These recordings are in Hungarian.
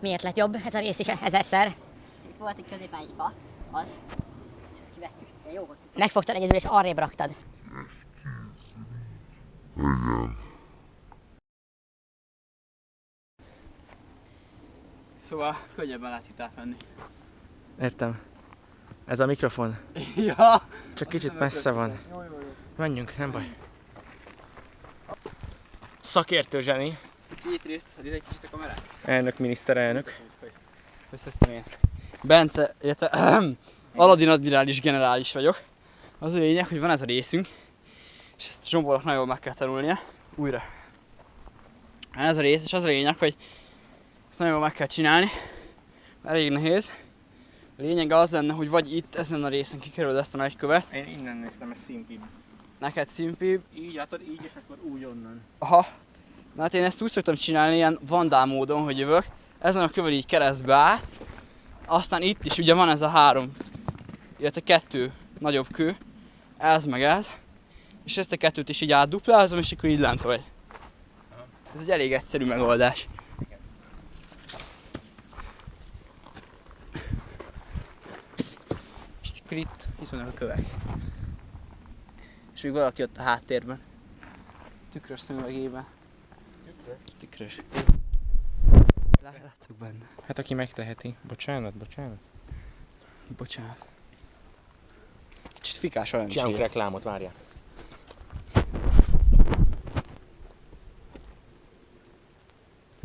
Miért lett jobb ez a rész is ezerszer? Itt volt egy középen egy fa, az, és ezt kivettük. De jó hosszú. Megfogtad egyedül és arrébb raktad. Igen. Szóval könnyebben lehet itt átmenni. Értem. Ez a mikrofon. Ja! Csak kicsit messze van. Menjünk, nem baj. Szakértő zseni. Ezt a két részt, hadd ide egy kicsit a kamerát. Elnök, miniszterelnök. Köszönöm én. Bence, illetve Aladin admirális generális vagyok. Az a lényeg, hogy van ez a részünk, és ezt Zsombornak nagyon jól meg kell tanulnia. Újra. Ez a rész, és az a lényeg, hogy ezt nagyon jól meg kell csinálni. Elég nehéz. A lényeg az lenne, hogy vagy itt ezen a részen kikerülöd ezt a nagykövet. Én innen néztem, ez szimpibb. Neked szimpibb. Így látod, így és akkor úgy onnan. Aha. Na hát én ezt úgy szoktam csinálni ilyen vandál módon, hogy jövök. Ezen a kövön így keresztbe áll. Aztán itt is ugye van ez a 3, illetve 2 nagyobb kő. Ez meg ez. És ezt a 2-t is így átduplázom, és akkor így lent vagy. Ez egy elég egyszerű megoldás. És akkor itt vannak a kövek. És még valaki ott a háttérben. Tükrös szemüvegében. Tükrös. Látszok benne. Hát aki megteheti. Bocsánat. Bocsánat. Kicsit fikás olyan Csinálunk reklámot, várjál.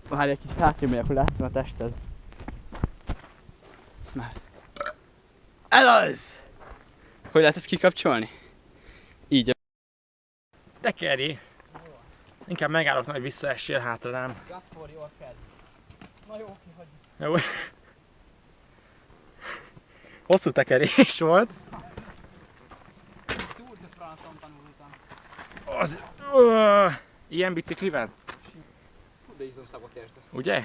Várj egy kis hátrébb megyek, hogy látszom a tested. Már. Ez az! Hogy lehet ezt kikapcsolni? Így. Tekerj! Inkább megállok, hogy visszaessél hátra rám. Gafford, jól kell. Na jó, kihagyjuk. Jó. Hosszú tekerés volt. Tour de France-on tanultam. Az... ilyen biciklivel? Hú, de izomszagot érzek. Ugye?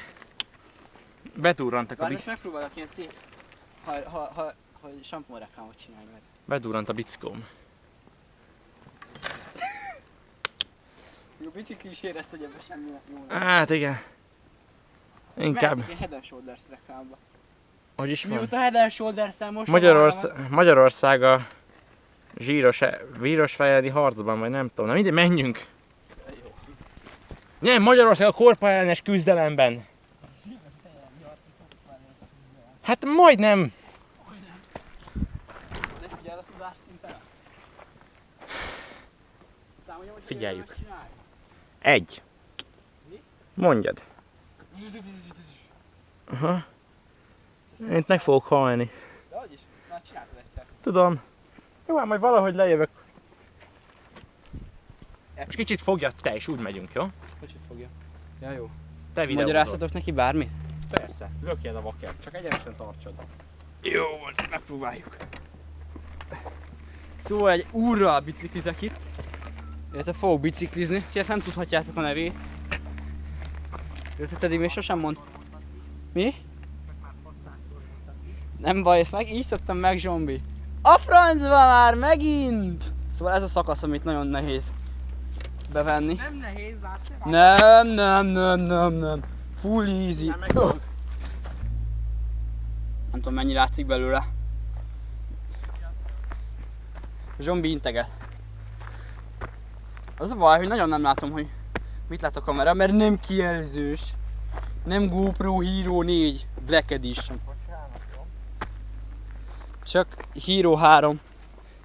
Bedurrantak a Várj, most megpróbálok ilyen szép, hogy sampon reklámot csinálj meg. Bedurrant a biciklóm. Jó, bicikli is érezt, hogy ebben semmi jó. Hát igen. Inkább. Mehetünk egy Head & Shoulders reklámba. Hogy is van? Mióta Head & Shoulders-en most Magyarország a víros fejleni harcban, vagy nem tudom. Na mindegy, menjünk. Nem, Magyarország a korpa ellenes küzdelemben. Hát majdnem. De figyeld a tudás szinten. Számoljam, hogy Figyeljük. megcsinálj. 1. Mondjad. Aha. Én itt meg fogok halni. De hogy is? Már csináltad egyszer. Tudom. Jó, hát majd valahogy lejövök. És kicsit fogja te, és úgy megyünk, jó? Hogy fogja? Ja, jó. Te videózol. Magyaráztatok neki bármit? Persze, lökjed a vakert, csak egyenesen tartsad. Jó, megpróbáljuk. Szóval egy úrral biciklizek itt. Illetve fogok biciklizni, és nem tudhatjátok a nevét. Illetve eddig még sosem mond. Mi? Nem baj, ezt meg így szoktam meg, Zsombi. A francba már megint! Szóval ez a szakasz, amit nagyon nehéz bevenni. Nem nehéz, látsz? Nem. Full easy. Nem tudom, mennyi látszik belőle. Zsombi integet. Az a baj, hogy nagyon nem látom, hogy mit lát a kamera, mert nem kijelzős. Nem GoPro Hero 4 Black Edition. Csak Hero 3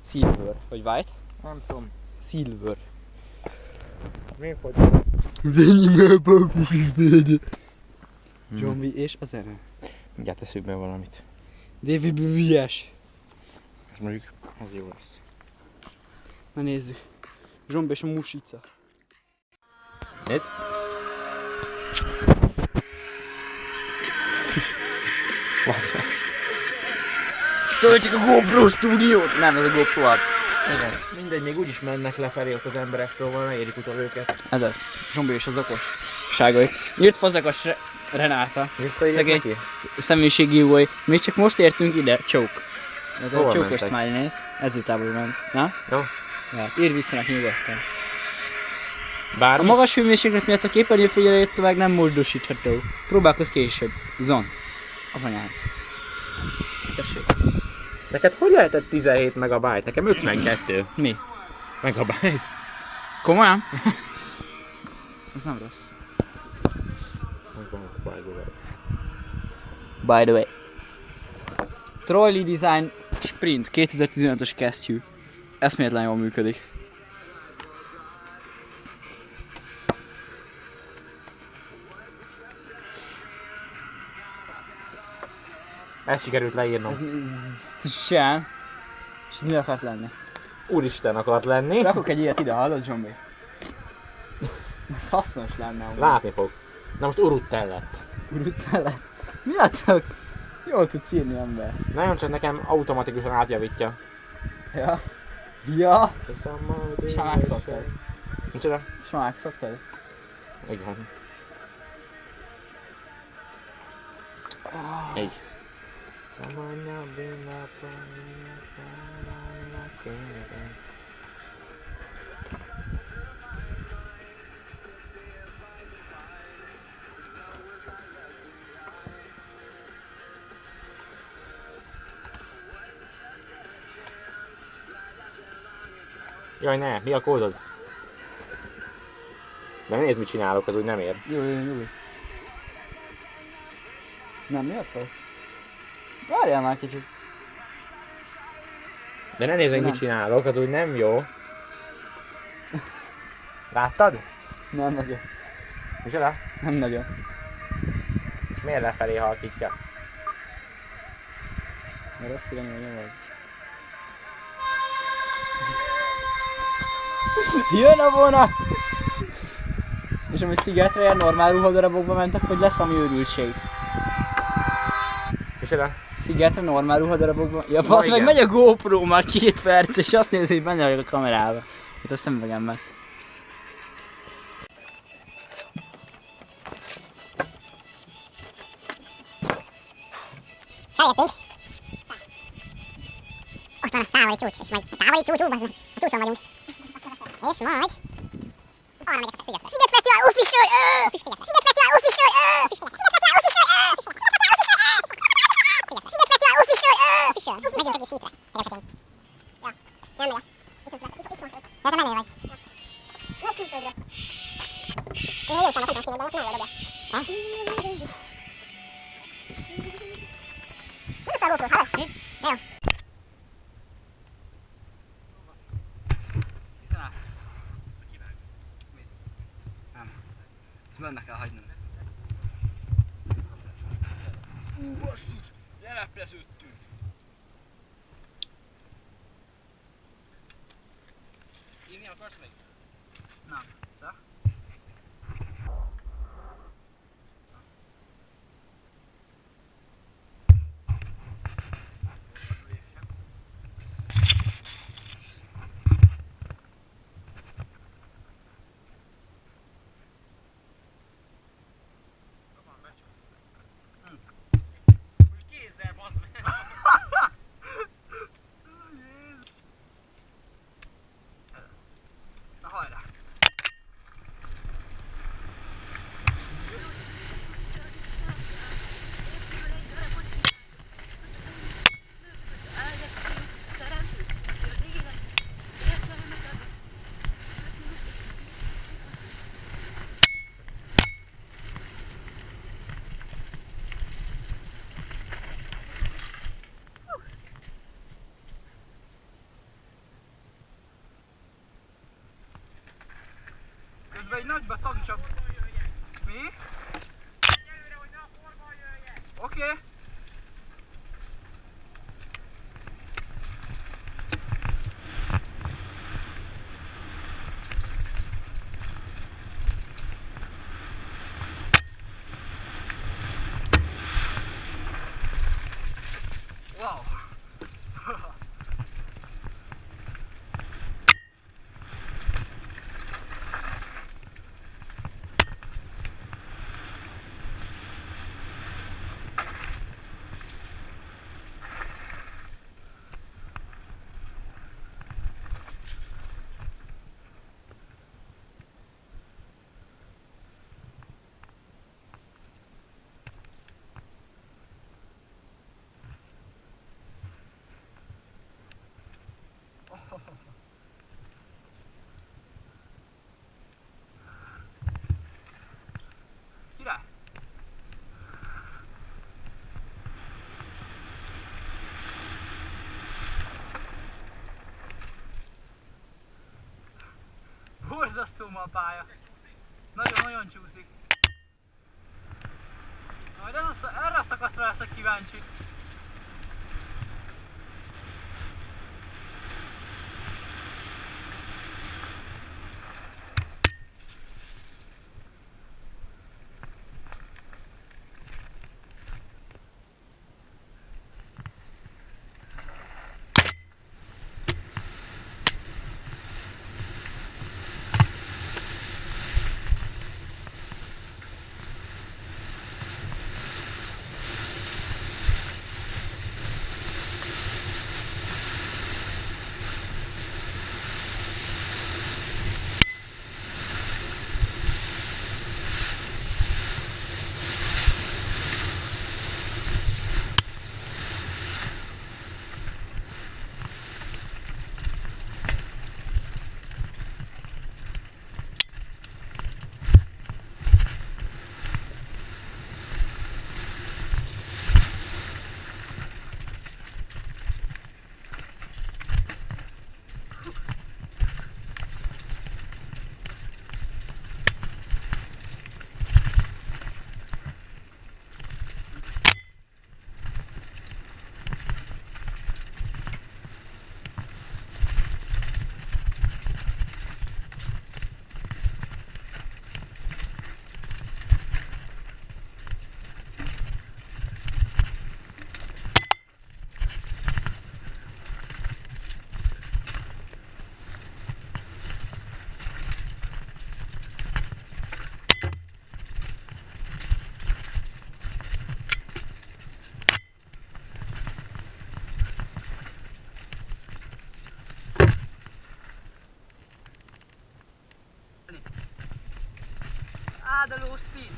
Silver, vagy White? Nem tudom. Silver. Miért fogy? Zsombi és a zene. Mindjárt teszünk be valamit. David Bülyes. Ez mondjuk, ez jó lesz. Na nézzük. Zsombi és a musica. Nézd! Basz meg. Töltsük a GoPro stúdiót! Nem, ez a GoPro app. Igen. Mindegy, még úgyis mennek lefelé ott az emberek, szóval ne érik utol őket. Ez az. Zsombi és az okosságai. Írt Fazekas Renáta. Visszaírják Szegény neki? személyiségi új. Még csak most értünk ide. Choke. Ez a Hova csókos mentek? smiley néz. Ezzel távol ment. Na? Jó. Ja, írd vissza neki nyugodtan. A Bármi? magas hőmérséklet miatt a képernyő figyelőjét tovább nem módosítható. Próbálkozz később. Zon. Az anyád. Tessék. Neked hogy lehetett 17 megabyte? Nekem 52 Mi? megabyte. Komolyan? Ez nem rossz. By the way. Trolley Design Sprint 2015-ös kesztyű. Eszméletlen jól működik. Ezt sikerült leírnom. Ez sem. És ez mi akart lenni? Úristen akart lenni. Rakok egy ilyet ide, hallod, Zsombi? Ez hasznos lenne. amúgy. Látni fog. Na most Uruttel lett. Urutele. Mi látok? Jól tudsz írni, ember. Nagyon csak nekem automatikusan átjavítja. Ja. Ja. És már Micsoda? És már megszoktad? Igen. Így. Jaj ne, mi a kódod? De nézd mit csinálok, az úgy nem ér. Jó. Nem, mi a fasz? Várjál már kicsit. De ne nézd meg mit csinálok, az úgy nem jó. Láttad? Nem nagyon. Micsoda? Nem nagyon. És miért lefelé halkítja? Mert rossz irányba nyomod. Jön a vonat! És amúgy Szigetre ilyen normál ruhadarabokba mentek, hogy lesz ami őrültség. Micsoda? Szigetre normál ruhadarabokba... Ja, Na, basz meg igen. megy a GoPro már 2 perc, és azt nézi, hogy benne vagyok a kamerába. Itt a szemüvegemben. Feljöttünk. Ott van a távoli csúcs, és meg a távoli csúcsú, a csúcson vagyunk. És majd... Arra megyek a szigetre. Sziget Fesztivál Official! Sziget Fesztivál Official! Sziget Fesztivál Official! Sziget Fesztivál Official! Megyünk egész hétre. Helyesedünk. Ja, nem megyek. Itt most lesz. Ja, te menő vagy. Nem külföldről. Én nagyon számot tudtam színed, de nem vagy, ugye? Ha? Nem fel a GoPro-t, hallod? Jó. Benne kell hagynom. Basszus! Lelepleződtünk! Inni akarsz még? Nem. De? Kézzel, bazd meg! Na hajrá! Közben egy nagyba tancsa... Mi? Oké. Okay. Wow. maximummal pálya. Nagyon-nagyon csúszik. Majd erre a szakaszra leszek kíváncsi. The low speed.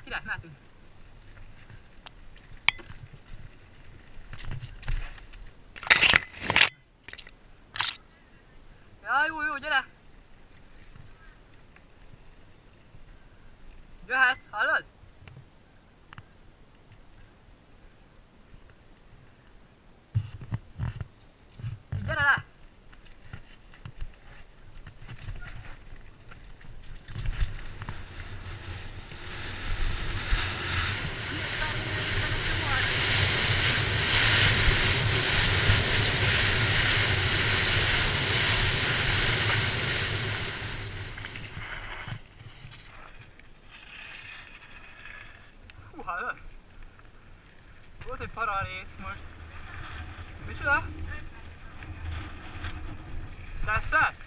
Király, mehetünk. Ja, jó, gyere! Jöhetsz, hallod? Gyere le! Hallod? Volt egy para rész most. Micsoda? Tetszett?